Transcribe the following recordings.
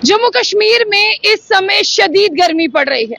जम्मू कश्मीर में इस समय शदीद गर्मी पड़ रही है।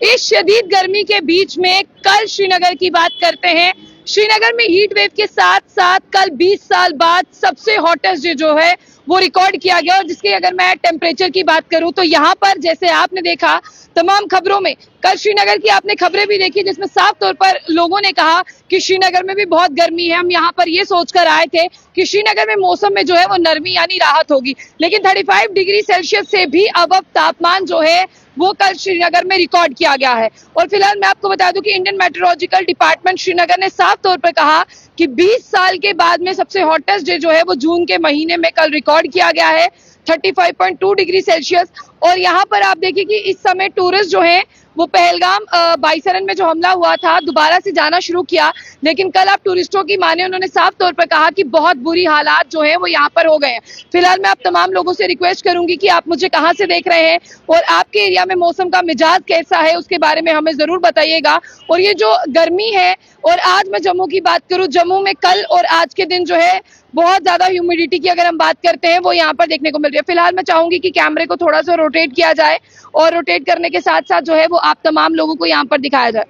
इस शदीद गर्मी के बीच में कल श्रीनगर की बात करते हैं। श्रीनगर में हीट वेव के साथ साथ कल 20 साल बाद सबसे हॉटेस्ट डे जो है वो रिकॉर्ड किया गया। और जिसकी अगर मैं टेम्परेचर की बात करूं तो यहाँ पर जैसे आपने देखा तमाम खबरों में, कल श्रीनगर की आपने खबरें भी देखी जिसमें साफ तौर पर लोगों ने कहा कि श्रीनगर में भी बहुत गर्मी है। हम यहाँ पर ये सोचकर आए थे कि श्रीनगर में मौसम में जो है वो नरमी यानी राहत होगी, लेकिन 35 डिग्री सेल्सियस से भी अब तापमान जो है वो कल श्रीनगर में रिकॉर्ड किया गया है। और फिलहाल मैं आपको बता दूं कि इंडियन मेट्रोलॉजिकल डिपार्टमेंट श्रीनगर ने साफ तौर पर कहा कि 20 साल के बाद में सबसे हॉटेस्ट डे जो है वो जून के महीने में कल रिकॉर्ड किया गया है, 35.2 डिग्री सेल्सियस। और यहाँ पर आप देखिए कि इस समय टूरिस्ट जो है वो पहलगाम बाईसरन में जो हमला हुआ था दोबारा से जाना शुरू किया, लेकिन कल आप टूरिस्टों की माने उन्होंने साफ तौर पर कहा कि बहुत बुरी हालात जो है वो यहाँ पर हो गए हैं। फिलहाल मैं आप तमाम लोगों से रिक्वेस्ट करूंगी कि आप मुझे कहाँ से देख रहे हैं और आपके एरिया में मौसम का मिजाज कैसा है उसके बारे में हमें जरूर बताइएगा। और ये जो गर्मी है, और आज मैं जम्मू की बात करूं, जम्मू में कल और आज के दिन जो है बहुत ज्यादा ह्यूमिडिटी की अगर हम बात करते हैं वो यहाँ पर देखने को मिल रही है। फिलहाल मैं चाहूंगी कि कैमरे को थोड़ा सा रोटेट किया जाए और रोटेट करने के साथ साथ जो है वो आप तमाम लोगों को यहाँ पर दिखाया जाए।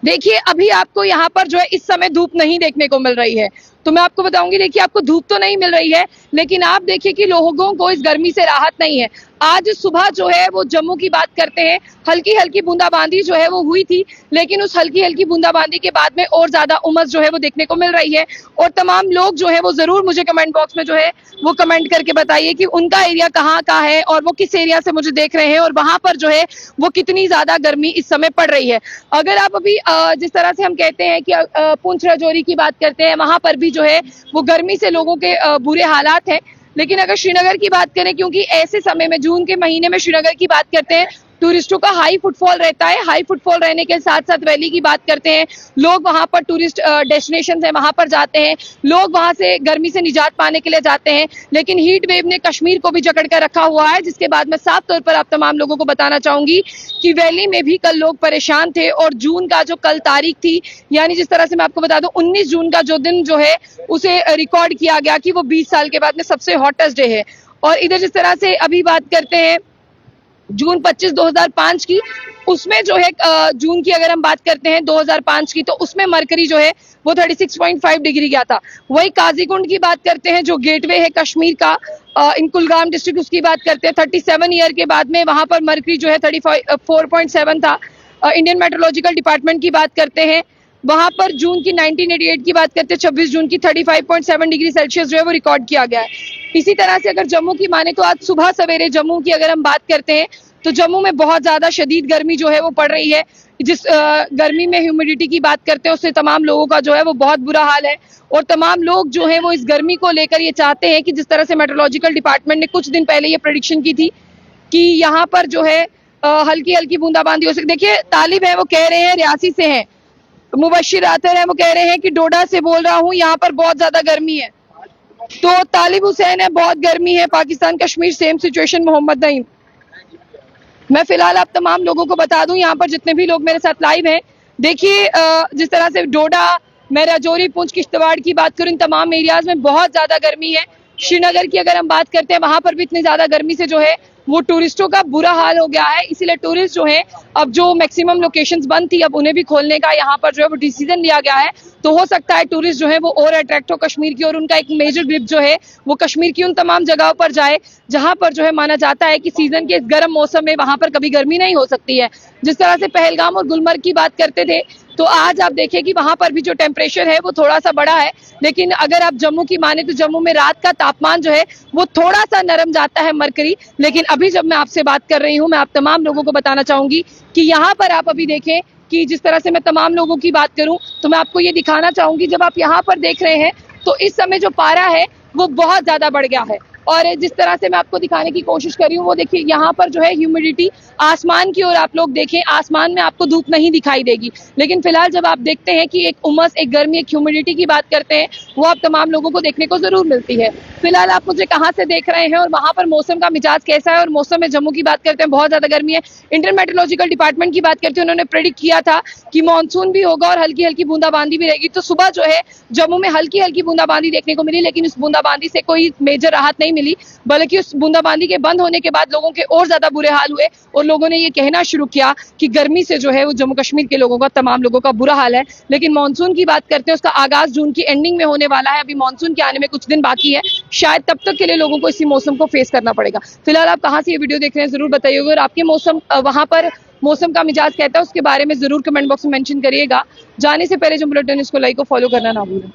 देखिए अभी आपको यहाँ पर जो है इस समय धूप नहीं देखने को मिल रही है, तो मैं आपको बताऊंगी। देखिए आपको धूप तो नहीं मिल रही है, लेकिन आप देखिए कि लोगों को इस गर्मी से राहत नहीं है। आज सुबह जो है वो जम्मू की बात करते हैं, हल्की हल्की बूंदाबांदी जो है वो हुई थी, लेकिन उस हल्की हल्की बूंदाबांदी के बाद में और ज्यादा उमस जो है वो देखने को मिल रही है। और तमाम लोग जो है वो जरूर मुझे कमेंट बॉक्स में जो है वो कमेंट करके बताइए कि उनका एरिया कहाँ का है और वो किस एरिया से मुझे देख रहे हैं और वहां पर जो है वो कितनी ज्यादा गर्मी इस समय पड़ रही है। अगर आप अभी जिस तरह से हम कहते हैं कि पुंछ राजौरी की बात करते हैं, वहां पर भी जो है वो गर्मी से लोगों के बुरे हालात हैं। लेकिन अगर श्रीनगर की बात करें, क्योंकि ऐसे समय में जून के महीने में श्रीनगर की बात करते हैं, टूरिस्टों का हाई फुटफॉल रहता है। हाई फुटफॉल रहने के साथ साथ वैली की बात करते हैं, लोग वहां पर टूरिस्ट डेस्टिनेशन है वहां पर जाते हैं, लोग वहां से गर्मी से निजात पाने के लिए जाते हैं। लेकिन हीट वेव ने कश्मीर को भी जकड़ कर रखा हुआ है, जिसके बाद मैं साफ तौर पर आप तमाम लोगों को बताना चाहूंगी कि वैली में भी कल लोग परेशान थे। और जून का जो कल तारीख थी, यानी जिस तरह से मैं आपको बता दूं 19 जून का जो दिन जो है उसे रिकॉर्ड किया गया कि वो 20 साल के बाद में सबसे हॉटेस्ट डे है। और इधर जिस तरह से अभी बात करते हैं जून 25 2005 की, उसमें जो है जून की अगर हम बात करते हैं 2005 की, तो उसमें मरकरी जो है वो 36.5 डिग्री गया था। वही काजीकुंड की बात करते हैं जो गेटवे है कश्मीर का इन कुलगाम डिस्ट्रिक्ट, उसकी बात करते हैं 37 ईयर के बाद में वहां पर मरकरी जो है 34.7 था। इंडियन मेट्रोलॉजिकल डिपार्टमेंट की बात करते हैं, वहां पर जून की 1988 की बात करते हैं 26 जून की 35.7 डिग्री सेल्सियस जो है वो रिकॉर्ड किया गया है। इसी तरह से अगर जम्मू की माने तो आज सुबह सवेरे जम्मू की अगर हम बात करते हैं तो जम्मू में बहुत ज्यादा शदीद गर्मी जो है वो पड़ रही है। जिस गर्मी में ह्यूमिडिटी की बात करते हैं उससे तमाम लोगों का जो है वो बहुत बुरा हाल है। और तमाम लोग जो है वो इस गर्मी को लेकर ये चाहते हैं कि जिस तरह से मेट्रोलॉजिकल डिपार्टमेंट ने कुछ दिन पहले ये प्रेडिक्शन की थी कि यहाँ पर जो है हल्की हल्की बूंदाबांदी हो सकती। देखिए तालिब है वो कह रहे हैं रियासी से हैं, मुबशिर आतर है वो कह रहे हैं कि डोडा से बोल रहा हूँ, यहाँ पर बहुत ज्यादा गर्मी है। तो तालिब हुसैन है बहुत गर्मी है, पाकिस्तान कश्मीर सेम सिचुएशन, मोहम्मद नईम। मैं फिलहाल आप तमाम लोगों को बता दूं यहाँ पर जितने भी लोग मेरे साथ लाइव हैं, देखिए जिस तरह से डोडा, मैं राजौरी, पुंछ, किश्तवाड़ की बात करूं, इन तमाम एरियाज में बहुत ज्यादा गर्मी है। श्रीनगर की अगर हम बात करते हैं वहां पर भी इतनी ज्यादा गर्मी से जो है वो टूरिस्टों का बुरा हाल हो गया है। इसीलिए टूरिस्ट जो है अब जो मैक्सिमम लोकेशंस बंद थी अब उन्हें भी खोलने का यहाँ पर जो है वो डिसीजन लिया गया है। तो हो सकता है टूरिस्ट जो है वो और अट्रैक्ट हो कश्मीर की, और उनका एक मेजर ग्रिप जो है वो कश्मीर की उन तमाम जगहों पर जाए जहां पर जो है माना जाता है कि सीजन के इस गर्म मौसम में वहां पर कभी गर्मी नहीं हो सकती है। जिस तरह से पहलगाम और गुलमर्ग की बात करते थे, तो आज आप देखिए कि वहां पर भी जो टेम्परेचर है वो थोड़ा सा बढ़ा है। लेकिन अगर आप जम्मू की माने तो जम्मू में रात का तापमान जो है वो थोड़ा सा नरम जाता है मरकरी। लेकिन अभी जब मैं आपसे बात कर रही हूँ, मैं आप तमाम लोगों को बताना चाहूंगी कि यहाँ पर आप अभी देखें कि जिस तरह से मैं तमाम लोगों की बात करूं तो मैं आपको ये दिखाना चाहूंगी, जब आप यहाँ पर देख रहे हैं तो इस समय जो पारा है वो बहुत ज्यादा बढ़ गया है। और जिस तरह से मैं आपको दिखाने की कोशिश कर रही हूँ वो देखिए यहाँ पर जो है ह्यूमिडिटी, आसमान की ओर आप लोग देखें, आसमान में आपको धूप नहीं दिखाई देगी। लेकिन फिलहाल जब आप देखते हैं कि एक उमस, एक गर्मी, एक ह्यूमिडिटी की बात करते हैं वो आप तमाम लोगों को देखने को जरूर मिलती है। फिलहाल आप मुझे कहाँ से देख रहे हैं और वहां पर मौसम का मिजाज कैसा है। और मौसम में जम्मू की बात करते हैं बहुत ज्यादा गर्मी है। इंडियन मेट्रोलॉजिकल डिपार्टमेंट की बात करते हैं, उन्होंने प्रेडिक्ट किया था कि मानसून भी होगा और हल्की हल्की बूंदाबांदी भी रहेगी। तो सुबह जो है जम्मू में हल्की हल्की बूंदाबांदी देखने को मिली, लेकिन उस बूंदाबांदी से कोई मेजर राहत नहीं मिली, बल्कि उस बूंदाबांदी के बंद होने के बाद लोगों के और ज्यादा बुरे हाल हुए और लोगों ने ये कहना शुरू किया कि गर्मी से जो है वो जम्मू कश्मीर के लोगों का, तमाम लोगों का बुरा हाल है। लेकिन मानसून की बात करते हैं, उसका आगाज जून की एंडिंग में होने वाला है। अभी मानसून के आने में कुछ दिन बाकी है, शायद तब तक के लिए लोगों को इसी मौसम को फेस करना पड़ेगा। फिलहाल आप कहाँ से ये वीडियो देख रहे हैं जरूर बताइएगा, और आपके मौसम वहां पर मौसम का मिजाज कहता है उसके बारे में जरूर कमेंट बॉक्स में मेंशन करिएगा। जाने से पहले जो बुलेटिन न्यूज़ को लाइक और फॉलो करना ना भूलें।